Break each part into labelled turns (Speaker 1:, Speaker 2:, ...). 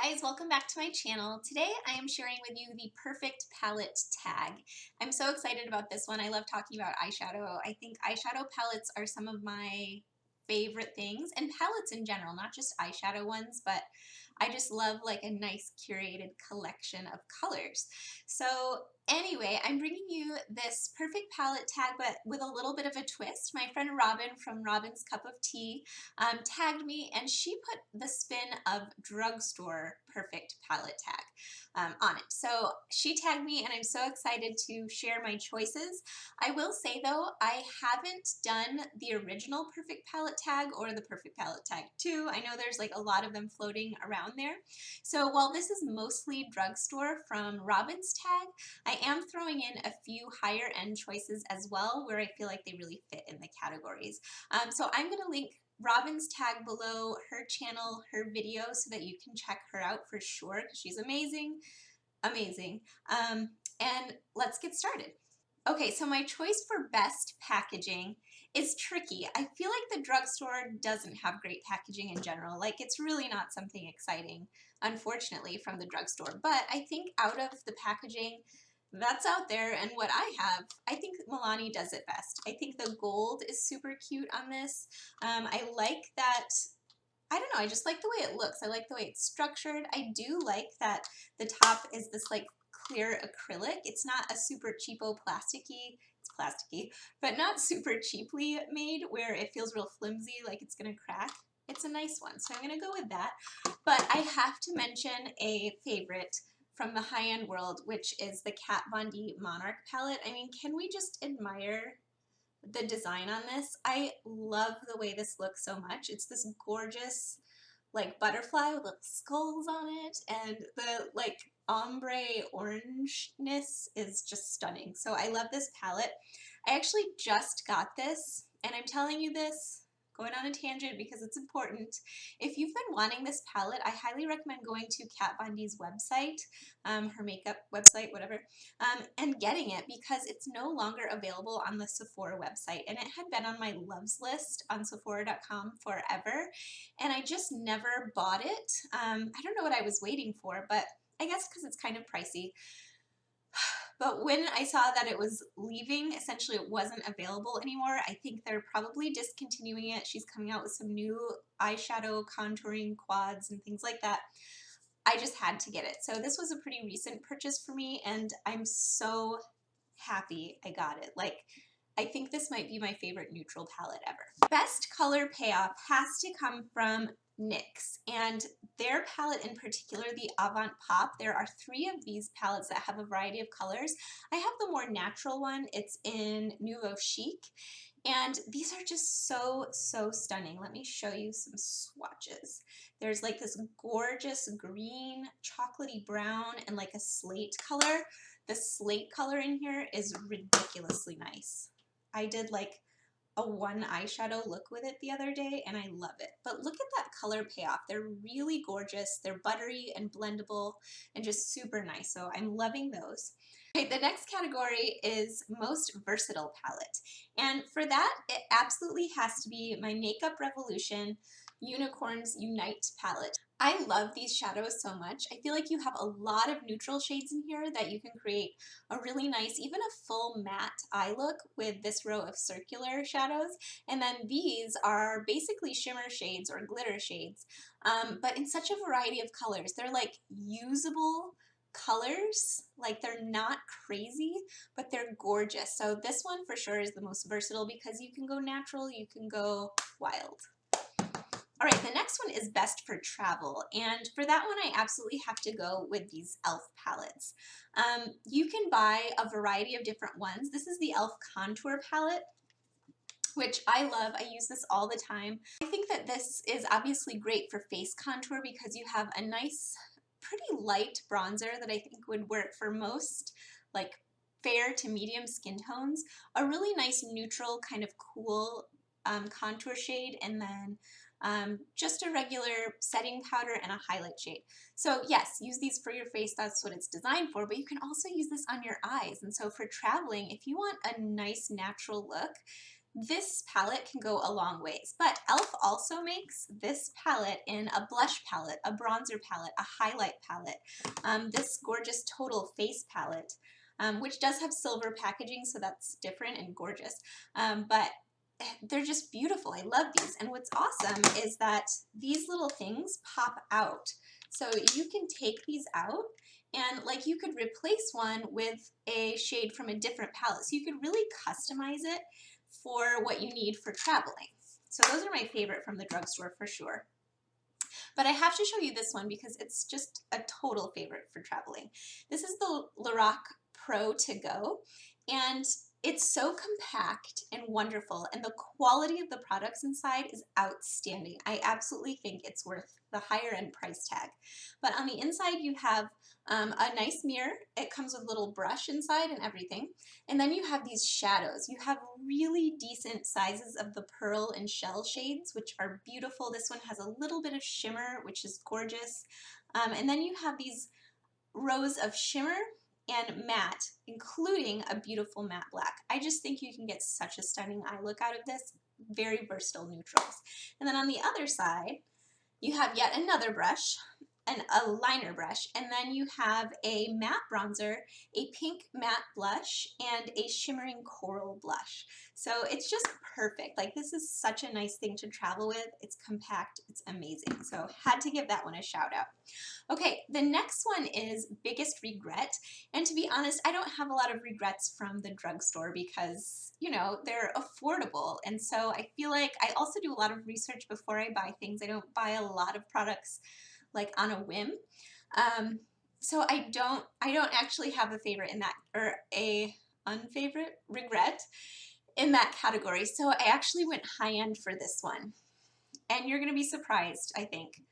Speaker 1: guys, welcome back to my channel. Today I am sharing with you the perfect palette tag. I'm so excited about this one. I love talking about eyeshadow. I think eyeshadow palettes are some of my favorite things, and palettes in general, not just eyeshadow ones, but I just love like a nice curated collection of colors. So anyway, I'm bringing you this perfect palette tag, but with a little bit of a twist. My friend Robin from Robin's Cup of Tea tagged me, and she put the spin of Drugstore perfect palette tag on it. So she tagged me, and I'm so excited to share my choices. I will say though, I haven't done the original perfect palette tag or the perfect palette tag 2. I know there's like a lot of them floating around there. So while this is mostly Drugstore from Robin's tag, I am throwing in a few higher end choices as well where I feel like they really fit in the categories. So I'm going to link Robin's tag below, her channel, her video, so that you can check her out for sure because she's amazing, amazing. And let's get started. Okay, so my choice for best packaging is tricky. I feel like the Drugstore doesn't have great packaging in general. Like, it's really not something exciting, unfortunately, from the Drugstore. But I think out of the packaging that's out there and what I have, I think Milani does it best. I think the gold is super cute on this. I like that, I don't know, I just like the way it looks. I like the way it's structured. I do like that the top is this like clear acrylic. It's not a super cheapo plasticky, it's plasticky, but not super cheaply made where it feels real flimsy, like it's gonna crack. It's a nice one, so I'm gonna go with that. But I have to mention a favorite from the high-end world, which is the Kat Von D Monarch palette. I mean, can we just admire the design on this? I love the way this looks so much. It's this gorgeous like butterfly with little skulls on it, and the like ombre orangeness is just stunning. So I love this palette. I actually just got this, and I'm telling you this, going on a tangent because it's important. If you've been wanting this palette, I highly recommend going to Kat Von D's website, her makeup website, whatever, and getting it because it's no longer available on the Sephora website, and it had been on my loves list on Sephora.com forever, and I just never bought it. I don't know what I was waiting for, but I guess because it's kind of pricey. But when I saw that it was leaving, essentially it wasn't available anymore. I think they're probably discontinuing it. She's coming out with some new eyeshadow contouring quads and things like that. I just had to get it. So this was a pretty recent purchase for me, and I'm so happy I got it. Like, I think this might be my favorite neutral palette ever. Best color payoff has to come from NYX, and their palette in particular, the Avant Pop. There are 3 of these palettes that have a variety of colors. I have the more natural one. It's in Nouveau Chic, and these are just so stunning. Let me show you some swatches. There's like this gorgeous green, chocolatey brown, and like a slate color. The slate color in here is ridiculously nice. I did like a one eyeshadow look with it the other day, and I love it. But look at that color payoff. They're really gorgeous. They're buttery and blendable and just super nice. So I'm loving those. Okay, the next category is most versatile palette. And for that, it absolutely has to be my Makeup Revolution Unicorns Unite palette. I love these shadows so much. I feel like you have a lot of neutral shades in here that you can create a really nice, even a full matte eye look with this row of circular shadows. And then these are basically shimmer shades or glitter shades, but in such a variety of colors. They're like usable colors, like they're not crazy, but they're gorgeous. So this one for sure is the most versatile because you can go natural, you can go wild. All right, the next one is best for travel, and for that one I absolutely have to go with these e.l.f. palettes. You can buy a variety of different ones. This is the e.l.f. Contour palette, which I love. I use this all the time. I think that this is obviously great for face contour because you have a nice, pretty light bronzer that I think would work for most like fair to medium skin tones, a really nice neutral kind of cool contour shade, and then just a regular setting powder and a highlight shade. So yes, use these for your face, that's what it's designed for, but you can also use this on your eyes. And so for traveling, if you want a nice natural look, this palette can go a long ways. But e.l.f. also makes this palette in a blush palette, a bronzer palette, a highlight palette, this gorgeous total face palette, which does have silver packaging, so that's different and gorgeous. But they're just beautiful. I love these. And what's awesome is that these little things pop out. So you can take these out and like you could replace one with a shade from a different palette. So you could really customize it for what you need for traveling. So those are my favorite from the drugstore for sure. But I have to show you this one because it's just a total favorite for traveling. This is the Lorac Pro To Go, and it's so compact and wonderful, and the quality of the products inside is outstanding. I absolutely think it's worth the higher end price tag. But on the inside you have a nice mirror. It comes with a little brush inside and everything. And then you have these shadows. You have really decent sizes of the pearl and shell shades, which are beautiful. This one has a little bit of shimmer, which is gorgeous. And then you have these rows of shimmer and matte, including a beautiful matte black. I just think you can get such a stunning eye look out of this. Very versatile neutrals. And then on the other side, you have yet another brush, a liner brush, and then you have a matte bronzer, a pink matte blush, and a shimmering coral blush. So it's just perfect. Like, this is such a nice thing to travel with. It's compact, it's amazing. So had to give that one a shout out. Okay, the next one is biggest regret. And to be honest, I don't have a lot of regrets from the drugstore because, you know, they're affordable. And so I feel like I also do a lot of research before I buy things. I don't buy a lot of products like on a whim. So I don't actually have a favorite in that, or a unfavorite regret in that category. So I actually went high end for this one. And you're gonna be surprised, I think.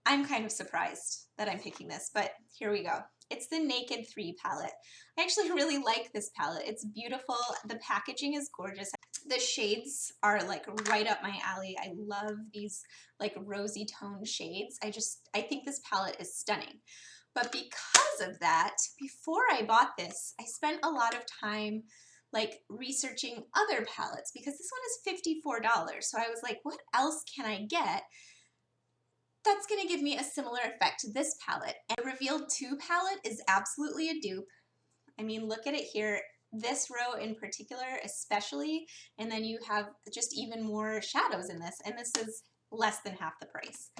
Speaker 1: I'm kind of surprised that I'm picking this, but here we go. It's the Naked 3 palette. I actually really like this palette. It's beautiful. The packaging is gorgeous. The shades are like right up my alley. I love these like rosy toned shades. I think this palette is stunning. But because of that, before I bought this, I spent a lot of time like researching other palettes because this one is $54. So I was like, what else can I get that's going to give me a similar effect to this palette? And the Reveal 2 palette is absolutely a dupe. I mean, look at it here. This row in particular especially, and then you have just even more shadows in this, and this is less than half the price.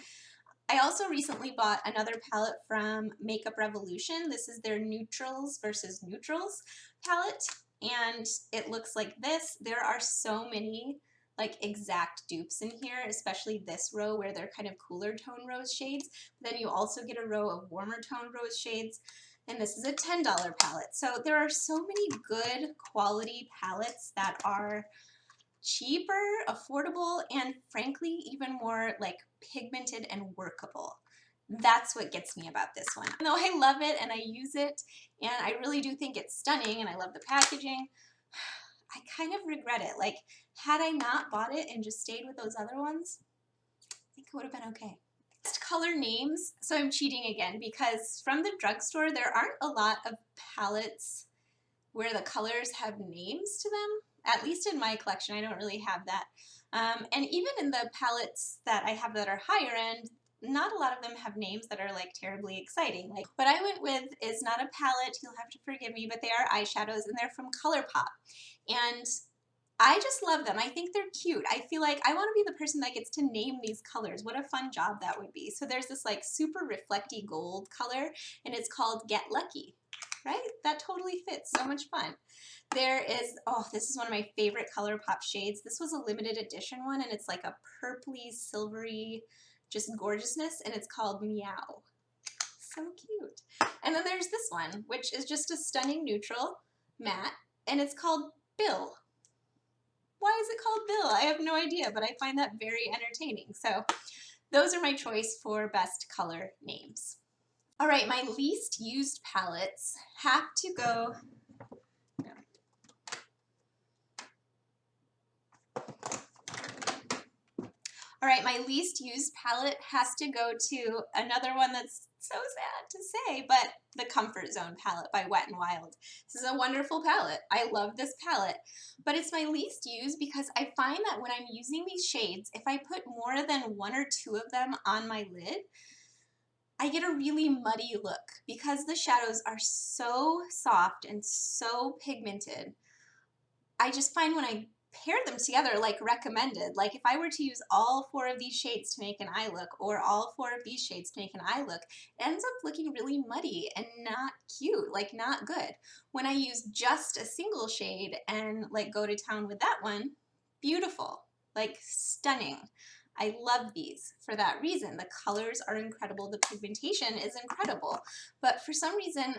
Speaker 1: I also recently bought another palette from Makeup Revolution. This is their Neutrals versus Neutrals palette, and it looks like this. There are so many like exact dupes in here, especially this row where they're kind of cooler tone rose shades. But then you also get a row of warmer tone rose shades. And this is a $10 palette. So there are so many good quality palettes that are cheaper, affordable, and frankly, even more like pigmented and workable. That's what gets me about this one. Even though I love it and I use it, and I really do think it's stunning and I love the packaging, I kind of regret it. Like, had I not bought it and just stayed with those other ones, I think it would have been okay. Color names. So I'm cheating again because from the drugstore there aren't a lot of palettes where the colors have names to them. At least in my collection, I don't really have that. And even in the palettes that I have that are higher end, not a lot of them have names that are like terribly exciting. Like what I went with is not a palette, you'll have to forgive me, but they are eyeshadows and they're from ColourPop. And I just love them. I think they're cute. I feel like I want to be the person that gets to name these colors. What a fun job that would be. So there's this like super reflecty gold color and it's called Get Lucky, right? That totally fits. So much fun. There is, oh, this is one of my favorite ColourPop shades. This was a limited edition one and it's like a purpley, silvery, just gorgeousness, and it's called Meow. So cute. And then there's this one, which is just a stunning neutral matte, and it's called Bill. Why is it called Bill? I have no idea, but I find that very entertaining. So those are my choice for best color names. All right, my least used palettes have to go. All right, my least used palette has to go to another one that's So sad to say, but the Comfort Zone palette by Wet n Wild. This is a wonderful palette. I love this palette, but it's my least used because I find that when I'm using these shades, if I put more than one or two of them on my lid, I get a really muddy look because the shadows are so soft and so pigmented. I just find when I pair them together, like recommended, like if I were to use all four of these shades to make an eye look or all four of these shades to make an eye look, it ends up looking really muddy and not cute, like not good. When I use just a single shade and like go to town with that one, beautiful, like stunning. I love these for that reason. The colors are incredible, the pigmentation is incredible, but for some reason,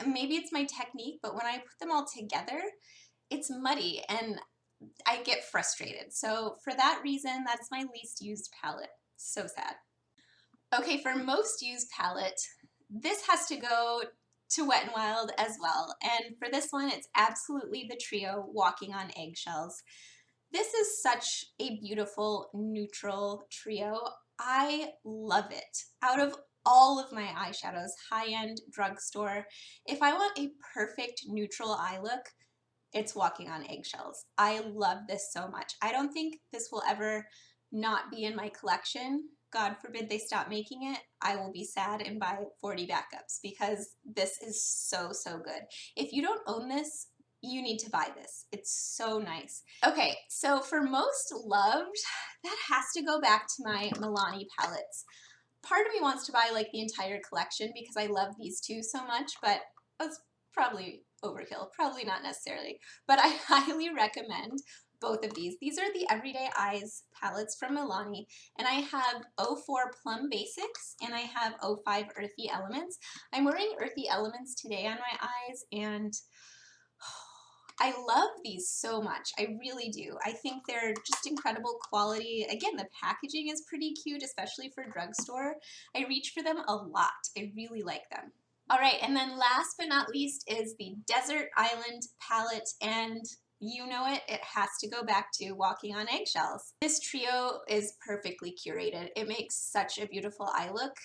Speaker 1: maybe it's my technique, but when I put them all together, it's muddy and I get frustrated. So for that reason, that's my least used palette. So sad. Okay, for most used palette, this has to go to Wet n Wild as well. And for this one, it's absolutely the trio Walking on Eggshells. This is such a beautiful neutral trio. I love it. Out of all of my eyeshadows, high-end drugstore, if I want a perfect neutral eye look, it's Walking on Eggshells. I love this so much. I don't think this will ever not be in my collection. God forbid they stop making it. I will be sad and buy 40 backups because this is so, so good. If you don't own this, you need to buy this. It's so nice. Okay, so for most loved, that has to go back to my Milani palettes. Part of me wants to buy like the entire collection because I love these two so much, but that's probably overkill, probably not necessarily, but I highly recommend both of these. These are the Everyday Eyes palettes from Milani, and I have 04 Plum Basics and I have 05 Earthy Elements. I'm wearing Earthy Elements today on my eyes, and I love these so much. I really do. I think they're just incredible quality. Again, the packaging is pretty cute, especially for drugstore. I reach for them a lot. I really like them. All right, and then last but not least is the Desert Island palette, and you know it, it has to go back to Walking on Eggshells. This trio is perfectly curated. It makes such a beautiful eye look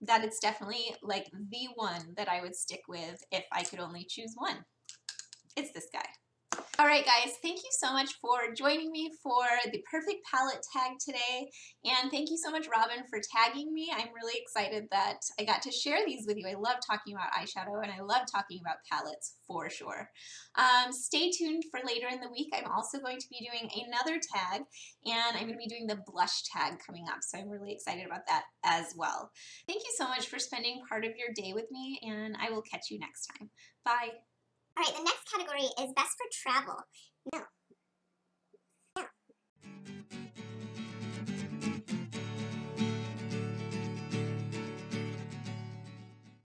Speaker 1: that it's definitely like the one that I would stick with if I could only choose one. It's this guy. All right, guys, thank you so much for joining me for the perfect palette tag today. And thank you so much, Robin, for tagging me. I'm really excited that I got to share these with you. I love talking about eyeshadow and I love talking about palettes for sure. Stay tuned for later in the week. I'm also going to be doing another tag, and I'm going to be doing the blush tag coming up. So I'm really excited about that as well. Thank you so much for spending part of your day with me, and I will catch you next time. Bye.
Speaker 2: All right, the next category is best for travel. No.